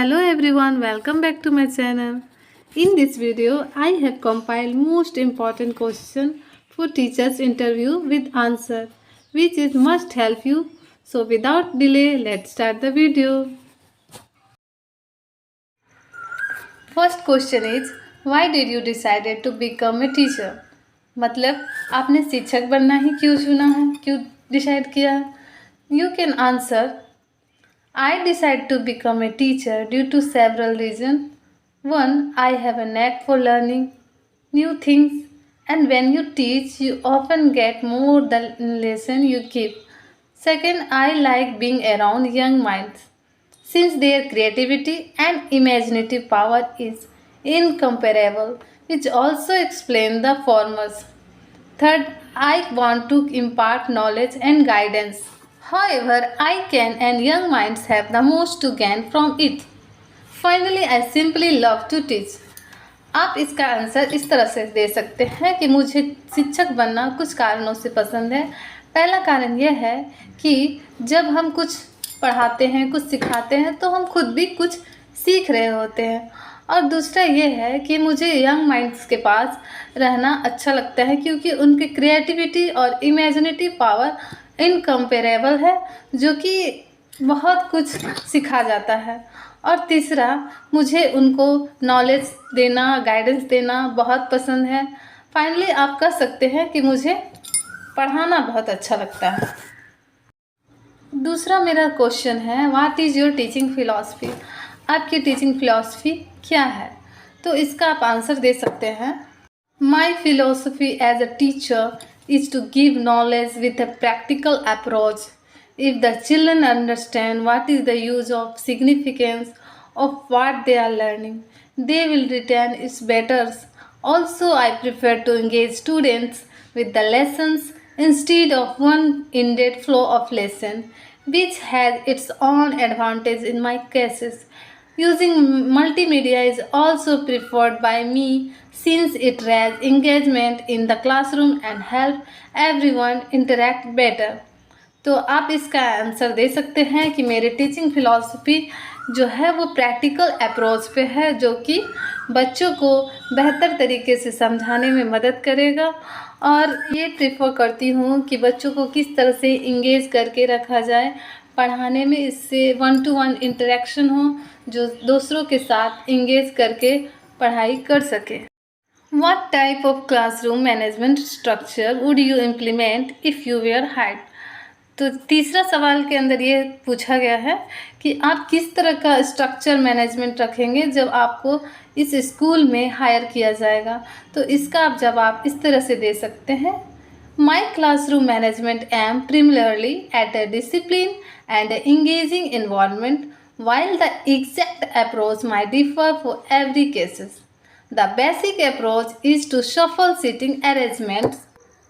Hello everyone, welcome back to my channel. In this video, I have compiled most important question for teachers interview with answer, which is must help you. So without delay, let's start the video. First question is, why did you decided to become a teacher? मतलब आपने शिक्षक बनना ही क्यों चुना है, क्यों decide किया है? You can answer, I decided to become a teacher due to several reasons. One, I have a knack for learning new things, and when you teach, you often get more than lesson you give. Second, I like being around young minds since their creativity and imaginative power is incomparable, which also explain the formers. Third, I want to impart knowledge and guidance. However, I can and young minds have the most to gain from it. Finally, I simply love to teach. आप इसका answer इस तरह से दे सकते हैं कि मुझे शिक्षक बनना कुछ कारणों से पसंद है। पहला कारण यह है कि जब हम कुछ पढ़ाते हैं, कुछ सिखाते हैं, तो हम खुद भी कुछ सीख रहे होते हैं। और दूसरा ये है कि मुझे यंग माइंड्स के पास रहना अच्छा लगता है क्योंकि उनकी क्रिएटिविटी और इमेजिनेटिव पावर इनकम्पेरेबल है, जो कि बहुत कुछ सिखा जाता है। और तीसरा, मुझे उनको नॉलेज देना, गाइडेंस देना बहुत पसंद है। फाइनली आप कह सकते हैं कि मुझे पढ़ाना बहुत अच्छा लगता है। दूसरा मेरा क्वेश्चन है, what is your teaching philosophy? आपकी टीचिंग फिलॉसफी क्या है? तो इसका आप आंसर दे सकते हैं, my philosophy as a teacher is to give knowledge with a practical approach. If the children understand what is the use of significance of what they are learning, they will retain its better. Also, I prefer to engage students with the lessons instead of one-ended flow of lesson, which has its own advantage in my cases. Using multimedia is also preferred by me since it raises engagement in the classroom and help everyone interact better. तो आप इसका answer दे सकते हैं कि मेरी teaching philosophy जो है वो प्रैक्टिकल अप्रोच पे है, जो कि बच्चों को बेहतर तरीके से समझाने में मदद करेगा। और ये प्रेफर करती हूँ कि बच्चों को किस तरह से इंगेज करके रखा जाए पढ़ाने में, इससे 1-to-1 इंटरेक्शन हो, जो दूसरों के साथ इंगेज करके पढ़ाई कर सके। What type of classroom management structure would you implement if you were hired? तो तीसरा सवाल के अंदर ये पूछा गया है कि आप किस तरह का स्ट्रक्चर मैनेजमेंट रखेंगे जब आपको इस स्कूल में हायर किया जाएगा। तो इसका आप जवाब इस तरह से दे सकते हैं, My classroom management aim primarily at a discipline and engaging environment, while the exact approach might differ for every cases. The basic approach is to shuffle seating arrangements,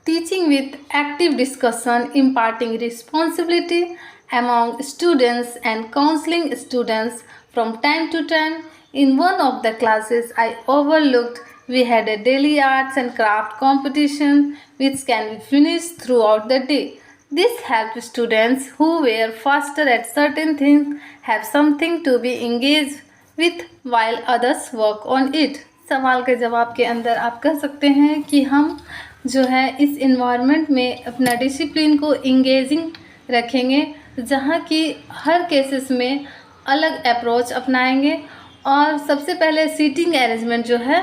teaching with active discussion, imparting responsibility among students and counseling students from time to time. In one of the classes I overlooked, we had a daily arts and craft competition which can be finished throughout the day. This helped students who were faster at certain things have something to be engaged with while others work on it. सवाल के जवाब के अंदर आप कह सकते हैं कि हम जो है इस इन्वायरमेंट में अपना डिसिप्लिन को इंगेजिंग रखेंगे, जहाँ की हर केसेस में अलग अप्रोच अपनाएंगे। और सबसे पहले सीटिंग अरेंजमेंट जो है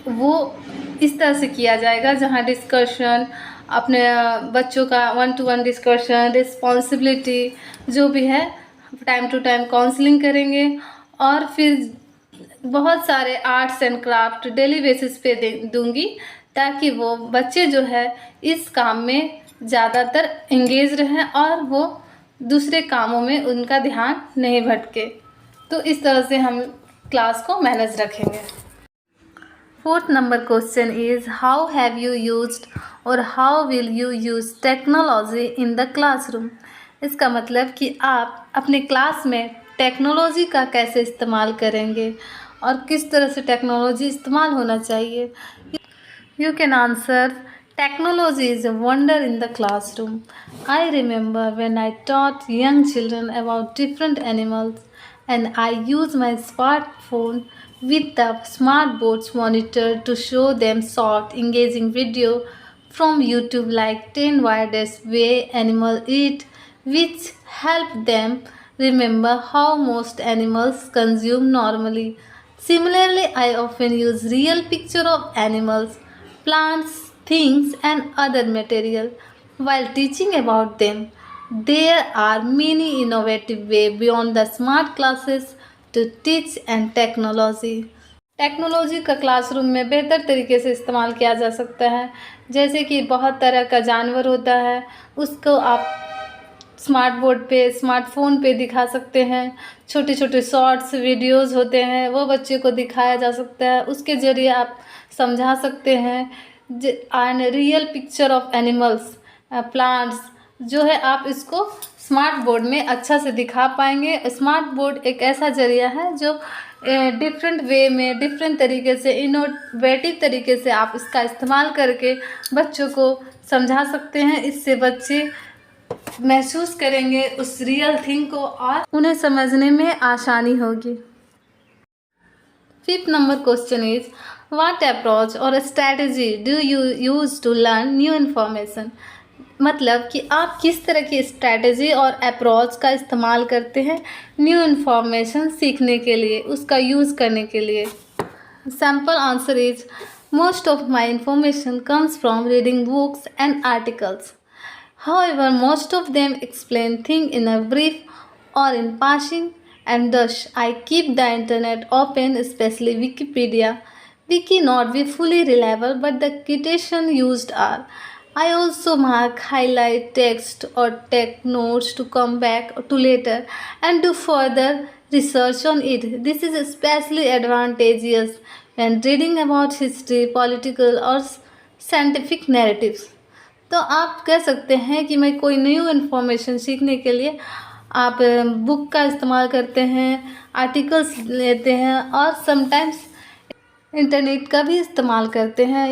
वो इस तरह से किया जाएगा, जहाँ डिस्कशन, अपने बच्चों का 1-to-1 डिस्कशन, रिस्पॉन्सिबिलिटी जो भी है, टाइम टू टाइम काउंसलिंग करेंगे। और फिर बहुत सारे arts and craft daily basis पे दूंगी, ताकि वो बच्चे जो है इस काम में ज़्यादातर एंगेज रहें और वो दूसरे कामों में उनका ध्यान नहीं भटके। तो इस तरह से हम क्लास को मैनेज रखेंगे। Fourth number question is, how have you used और how will you use technology in the classroom? इसका मतलब कि आप अपने क्लास में टेक्नोलॉजी का कैसे इस्तेमाल करेंगे और किस तरह से टेक्नोलॉजी इस्तेमाल होना चाहिए। You can answer, technology is a wonder in the classroom. I remember when I taught young children about different animals and I use my smartphone with the smart boards monitor to show them short engaging video from YouTube like 10 weirdest way animal eat, which help them remember how most animals consume normally. Similarly, I often use real picture of animals, plants, things and other material while teaching about them. There are many innovative ways beyond the smart classes to teach and technology. Technology का classroom में बेहतर तरीके से इस्तेमाल किया जा सकता है। जैसे कि बहुत तरह का जानवर होता है, उसको आप स्मार्ट बोर्ड पे, स्मार्टफोन पे दिखा सकते हैं। छोटे छोटे शॉर्ट्स वीडियोस होते हैं, वो बच्चे को दिखाया जा सकता है, उसके ज़रिए आप समझा सकते हैं। And real picture of animals, plants जो है, आप इसको स्मार्ट बोर्ड में अच्छा से दिखा पाएंगे। स्मार्ट बोर्ड एक ऐसा ज़रिया है जो डिफरेंट वे में, डिफरेंट तरीके से, इनोवेटिव तरीके से आप इसका इस्तेमाल करके बच्चों को समझा सकते हैं। इससे बच्चे महसूस करेंगे उस रियल थिंग को और उन्हें समझने में आसानी होगी। Fifth number question is, what approach और strategy do you use to learn new information? मतलब कि आप किस तरह की स्ट्रैटेजी और अप्रोच का इस्तेमाल करते हैं न्यू इन्फॉर्मेशन सीखने के लिए, उसका यूज़ करने के लिए। Sample answer is, most of my information comes from reading books and articles. However, most of them explain things in a brief or in passing, and thus I keep the internet open, especially Wikipedia. Wiki not be fully reliable, but the quotation used are. I also mark, highlight text or take notes to come back to later and do further research on it. This is especially advantageous when reading about history, political or scientific narratives. तो आप कह सकते हैं कि मैं कोई new information सीखने के लिए आप बुक का इस्तेमाल करते हैं, आर्टिकल्स लेते हैं और समटाइम्स इंटरनेट का भी इस्तेमाल करते हैं।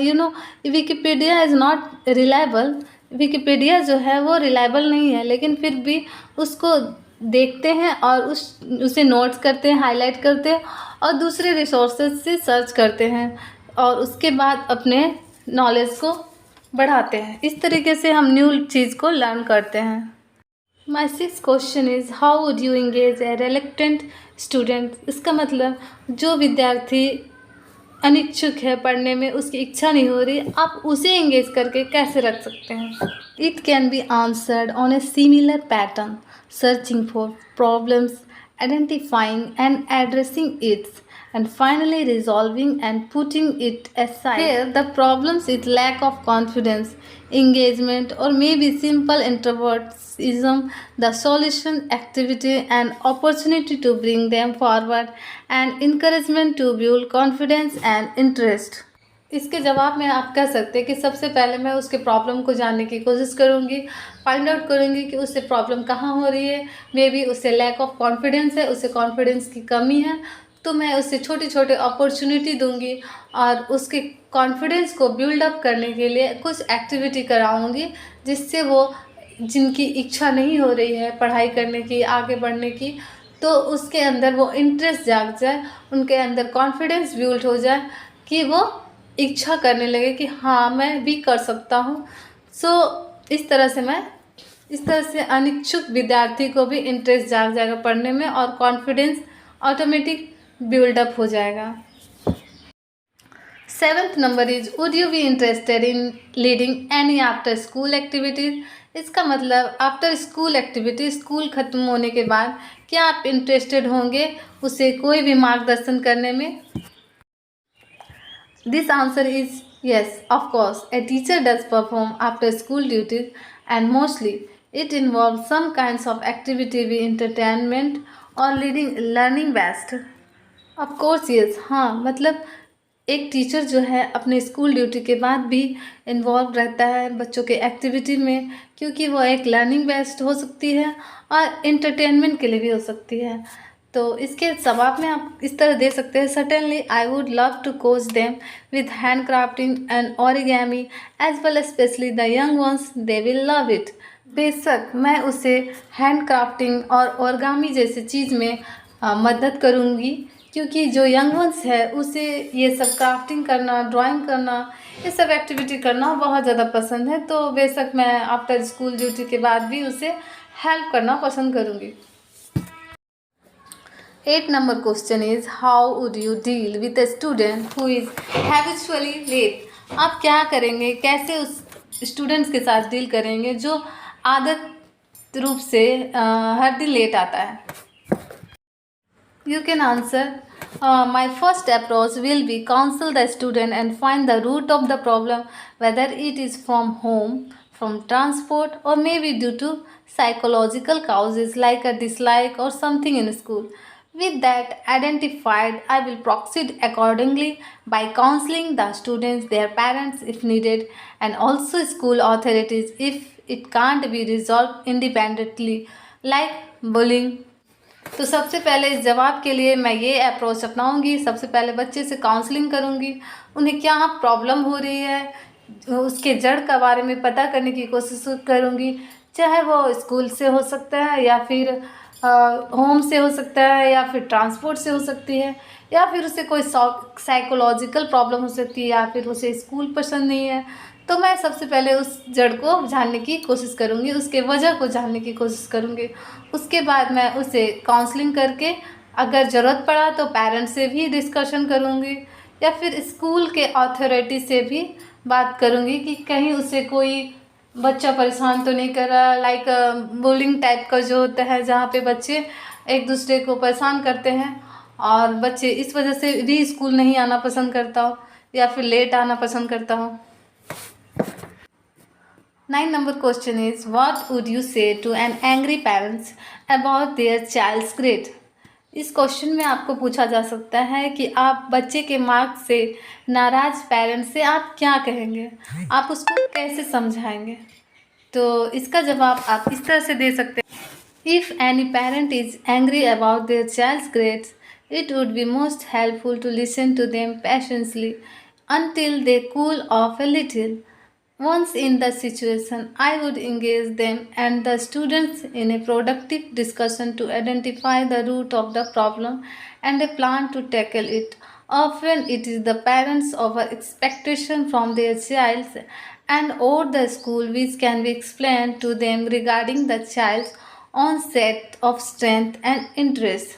Wikipedia is not reliable. Wikipedia जो है वो रिलायबल नहीं है, लेकिन फिर भी उसको देखते हैं और उसे नोट्स करते हैं, हाईलाइट करते हैं और दूसरे रिसोर्सेज से सर्च करते हैं और उसके बाद अपने नॉलेज को बढ़ाते हैं। इस तरीके से हम न्यू चीज़ को लर्न करते हैं। माई six question is, how would you engage A reluctant student? इसका मतलब जो विद्यार्थी अनिच्छुक है पढ़ने में, उसकी इच्छा नहीं हो रही, आप उसे इंगेज करके कैसे रख सकते हैं? It can be answered on a similar pattern, searching for problems, identifying and addressing it's, and finally resolving and putting it aside. Here the problems is lack of confidence, engagement or maybe simple introvertism, the solution activity and opportunity to bring them forward and encouragement to build confidence and interest. इसके जवाब में आप कह सकते हैं कि सबसे पहले मैं उसके प्रॉब्लम को जानने की कोशिश करूँगी, फाइंड आउट करूँगी कि उससे प्रॉब्लम कहाँ हो रही है। मे बी उससे लैक ऑफ कॉन्फिडेंस है, उससे कॉन्फिडेंस की कमी है, तो मैं उससे छोटे छोटे अपॉर्चुनिटी दूंगी और उसके कॉन्फिडेंस को बिल्ड अप करने के लिए कुछ एक्टिविटी कराऊंगी, जिससे वो जिनकी इच्छा नहीं हो रही है पढ़ाई करने की, आगे बढ़ने की, तो उसके अंदर वो इंटरेस्ट जाग जाए, उनके अंदर कॉन्फिडेंस बिल्ड हो जाए कि वो इच्छा करने लगे कि हाँ मैं भी कर सकता हूँ। इस तरह से अनिच्छुक विद्यार्थी को भी इंटरेस्ट जाग जाएगा पढ़ने में और कॉन्फिडेंस ऑटोमेटिक बिल्डअप हो जाएगा। Seventh number is, would you be interested in leading any after school activities? इसका मतलब आफ्टर स्कूल एक्टिविटी, स्कूल ख़त्म होने के बाद क्या आप इंटरेस्टेड होंगे उसे कोई भी मार्गदर्शन करने में? This answer is yes, of course. A teacher does perform after school duties and mostly it involves some kinds of activity with entertainment or learning based. Of course yes, हाँ, मतलब एक टीचर जो है अपने स्कूल ड्यूटी के बाद भी involve रहता है बच्चों के एक्टिविटी में, क्योंकि वो एक लर्निंग बेस्ड हो सकती है और एंटरटेनमेंट के लिए भी हो सकती है। तो इसके जवाब में आप इस तरह दे सकते हैं, certainly I would love to coach them with hand crafting and origami as well, especially the young ones, they will love it. बेशक मैं उसे हैंड क्राफ्टिंग और ओरिगामी जैसी चीज़ में मदद करूँगी, क्योंकि जो यंग वंस है उसे ये सब क्राफ्टिंग करना, ड्राइंग करना, ये सब एक्टिविटी करना बहुत ज़्यादा पसंद है। तो बेशक मैं आफ्टर स्कूल ड्यूटी के बाद भी उसे हेल्प करना पसंद करूँगी। 8 number question is, how would you deal with a student who is habitually late? आप क्या करेंगे, कैसे उस स्टूडेंट्स के साथ डील करेंगे जो आदत रूप से हर दिन लेट आता है? You can answer. My first approach will be counsel the student and find the root of the problem, whether it is from home, from transport, or maybe due to psychological causes like a dislike or something in school. With that identified, I will proceed accordingly by counseling the students, their parents if needed, and also school authorities if it can't be resolved independently, like bullying. तो सबसे पहले इस जवाब के लिए मैं ये approach अपनाऊंगी। सबसे पहले बच्चे से काउंसलिंग करूंगी, उन्हें क्या प्रॉब्लम हो रही है उसके जड़ के बारे में पता करने की कोशिश करूंगी। चाहे वो स्कूल से हो सकता है, या फिर होम से हो सकता है, या फिर ट्रांसपोर्ट से हो सकती है, या फिर उसे कोई साइकोलॉजिकल प्रॉब्लम हो सकती है, या फिर उसे स्कूल पसंद नहीं है। तो मैं सबसे पहले उस जड़ को जानने की कोशिश करूँगी, उसके वजह को जानने की कोशिश करूँगी। उसके बाद मैं उसे काउंसलिंग करके अगर ज़रूरत पड़ा तो पेरेंट्स से भी डिस्कशन करूँगी, या फिर स्कूल के अथॉरिटी से भी बात करूँगी कि कहीं उसे कोई बच्चा परेशान तो नहीं कर रहा, लाइक बुलिंग टाइप का जो होता है, जहाँ पे बच्चे एक दूसरे को परेशान करते हैं और बच्चे इस वजह से भी स्कूल नहीं आना पसंद करता हो, या फिर लेट आना पसंद करता हो। 9 number question is, what would you say to an angry parents about their child's grade? इस क्वेश्चन में आपको पूछा जा सकता है कि आप बच्चे के मार्क्स से नाराज़ पेरेंट्स से आप क्या कहेंगे, आप उसको कैसे समझाएंगे? तो इसका जवाब आप इस तरह से दे सकते हैं। If any parent is angry about their child's grades, it would be most helpful to listen to them patiently until they cool off a little. Once in the situation, I would engage them and the students in a productive discussion to identify the root of the problem and a plan to tackle it. Often it is the parents' over expectation from their child and or the school which can be explained to them regarding the child's own set of strength and interest.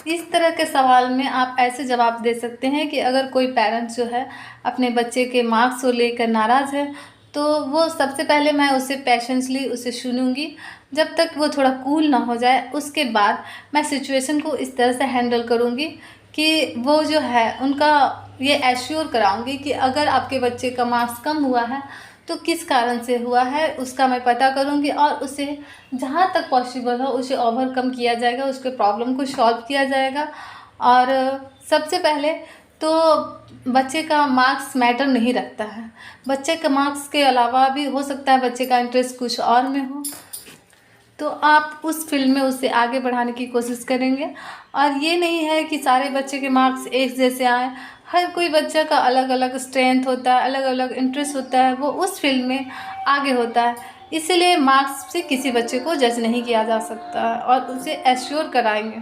इस तरह के सवाल में आप ऐसे जवाब दे सकते हैं कि अगर कोई पेरेंट्स जो है अपने बच्चे के मार्क्स को लेकर नाराज़ है, तो वो सबसे पहले मैं उसे पेशेंसली उसे सुनूंगी जब तक वो थोड़ा कूल ना हो जाए। उसके बाद मैं सिचुएशन को इस तरह से हैंडल करूंगी कि वो जो है उनका ये एश्योर कराऊंगी कि अगर आपके बच्चे का मार्क्स कम हुआ है तो किस कारण से हुआ है उसका मैं पता करूंगी, और उसे जहाँ तक पॉसिबल हो उसे ओवरकम किया जाएगा, उसके प्रॉब्लम को सॉल्व किया जाएगा। और सबसे पहले तो बच्चे का मार्क्स मैटर नहीं रखता है, बच्चे का मार्क्स के अलावा भी हो सकता है बच्चे का इंटरेस्ट कुछ और में हो, तो आप उस फील्ड में उसे आगे बढ़ाने की कोशिश करेंगे। और ये नहीं है कि सारे बच्चे के मार्क्स एक जैसे आए, हर कोई बच्चा का अलग अलग स्ट्रेंथ होता है, अलग अलग इंटरेस्ट होता है, वो उस फील्ड में आगे होता है। इसीलिए मार्क्स से किसी बच्चे को जज नहीं किया जा सकता और उसे एश्योर कराएंगे।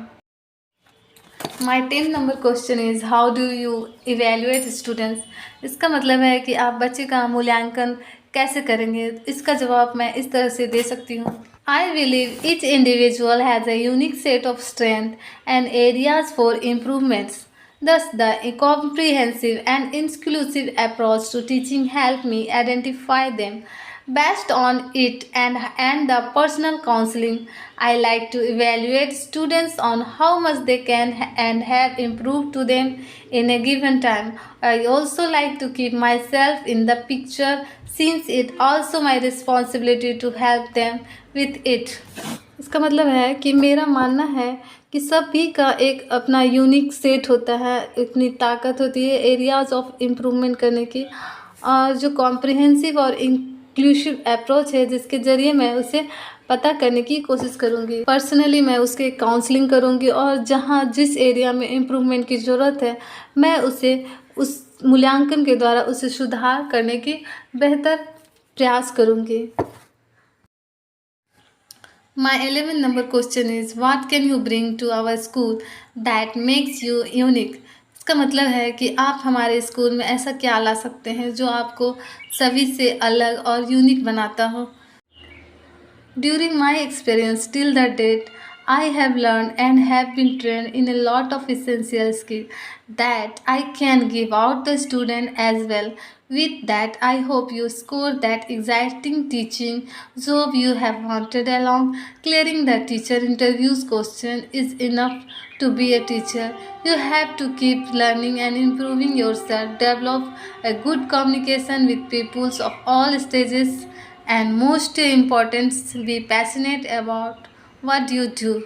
माई 10 number question is, how do you evaluate students? इसका मतलब है कि आप बच्चे का मूल्यांकन कैसे करेंगे। इसका जवाब मैं इस तरह से दे सकती हूँ। I believe each individual has a unique set of strengths and areas for improvements. Thus, the comprehensive and inclusive approach to teaching helped me identify them. Based on it and the personal counseling, I like to evaluate students on how much they can and have improved to them in a given time. I also like to keep myself in the picture since it also my responsibility to help them with it. इसका मतलब है कि मेरा मानना है कि सभी का एक अपना यूनिक सेट होता है, इतनी ताकत होती है एरियाज ऑफ इम्प्रूवमेंट करने की, और जो कॉम्प्रिहेंसिव और इंक्लूसिव अप्रोच है जिसके ज़रिए मैं उसे पता करने की कोशिश करूँगी। पर्सनली मैं उसके काउंसलिंग करूँगी और जहाँ जिस एरिया में इम्प्रूवमेंट की ज़रूरत है मैं उसे उस मूल्यांकन के द्वारा उसे सुधार करने की बेहतर प्रयास करूँगी। My 11 number question is what can you bring to our school that makes you unique? इसका मतलब है कि आप हमारे स्कूल में ऐसा क्या ला सकते हैं जो आपको सभी से अलग और यूनिक बनाता हो. During my experience till the date, I have learned and have been trained in a lot of essential skills that I can give out the student as well. With that, I hope you score that exciting teaching job you have wanted along. Clearing the teacher interviews question is enough to be a teacher. You have to keep learning and improving yourself, develop a good communication with people of all stages and most important be passionate about what you do.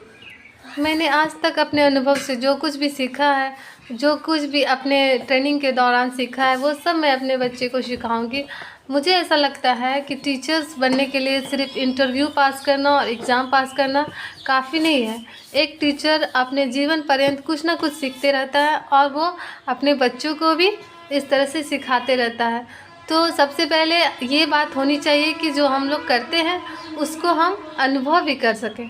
मैंने आज तक अपने अनुभव से जो कुछ भी सीखा है, जो कुछ भी अपने ट्रेनिंग के दौरान सीखा है, वो सब मैं अपने बच्चे को सिखाऊंगी. मुझे ऐसा लगता है कि टीचर्स बनने के लिए सिर्फ इंटरव्यू पास करना और एग्ज़ाम पास करना काफ़ी नहीं है. एक टीचर अपने जीवन पर्यंत कुछ ना कुछ सीखते रहता है और वो अपने बच्चों को भी इस तरह से सिखाते रहता है. तो सबसे पहले ये बात होनी चाहिए कि जो हम लोग करते हैं उसको हम अनुभव भी कर सकें.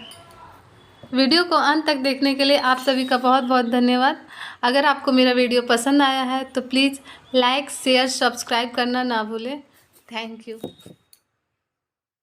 वीडियो को अंत तक देखने के लिए आप सभी का बहुत बहुत धन्यवाद. अगर आपको मेरा वीडियो पसंद आया है तो प्लीज़ लाइक शेयर सब्सक्राइब करना ना भूलें. Thank you.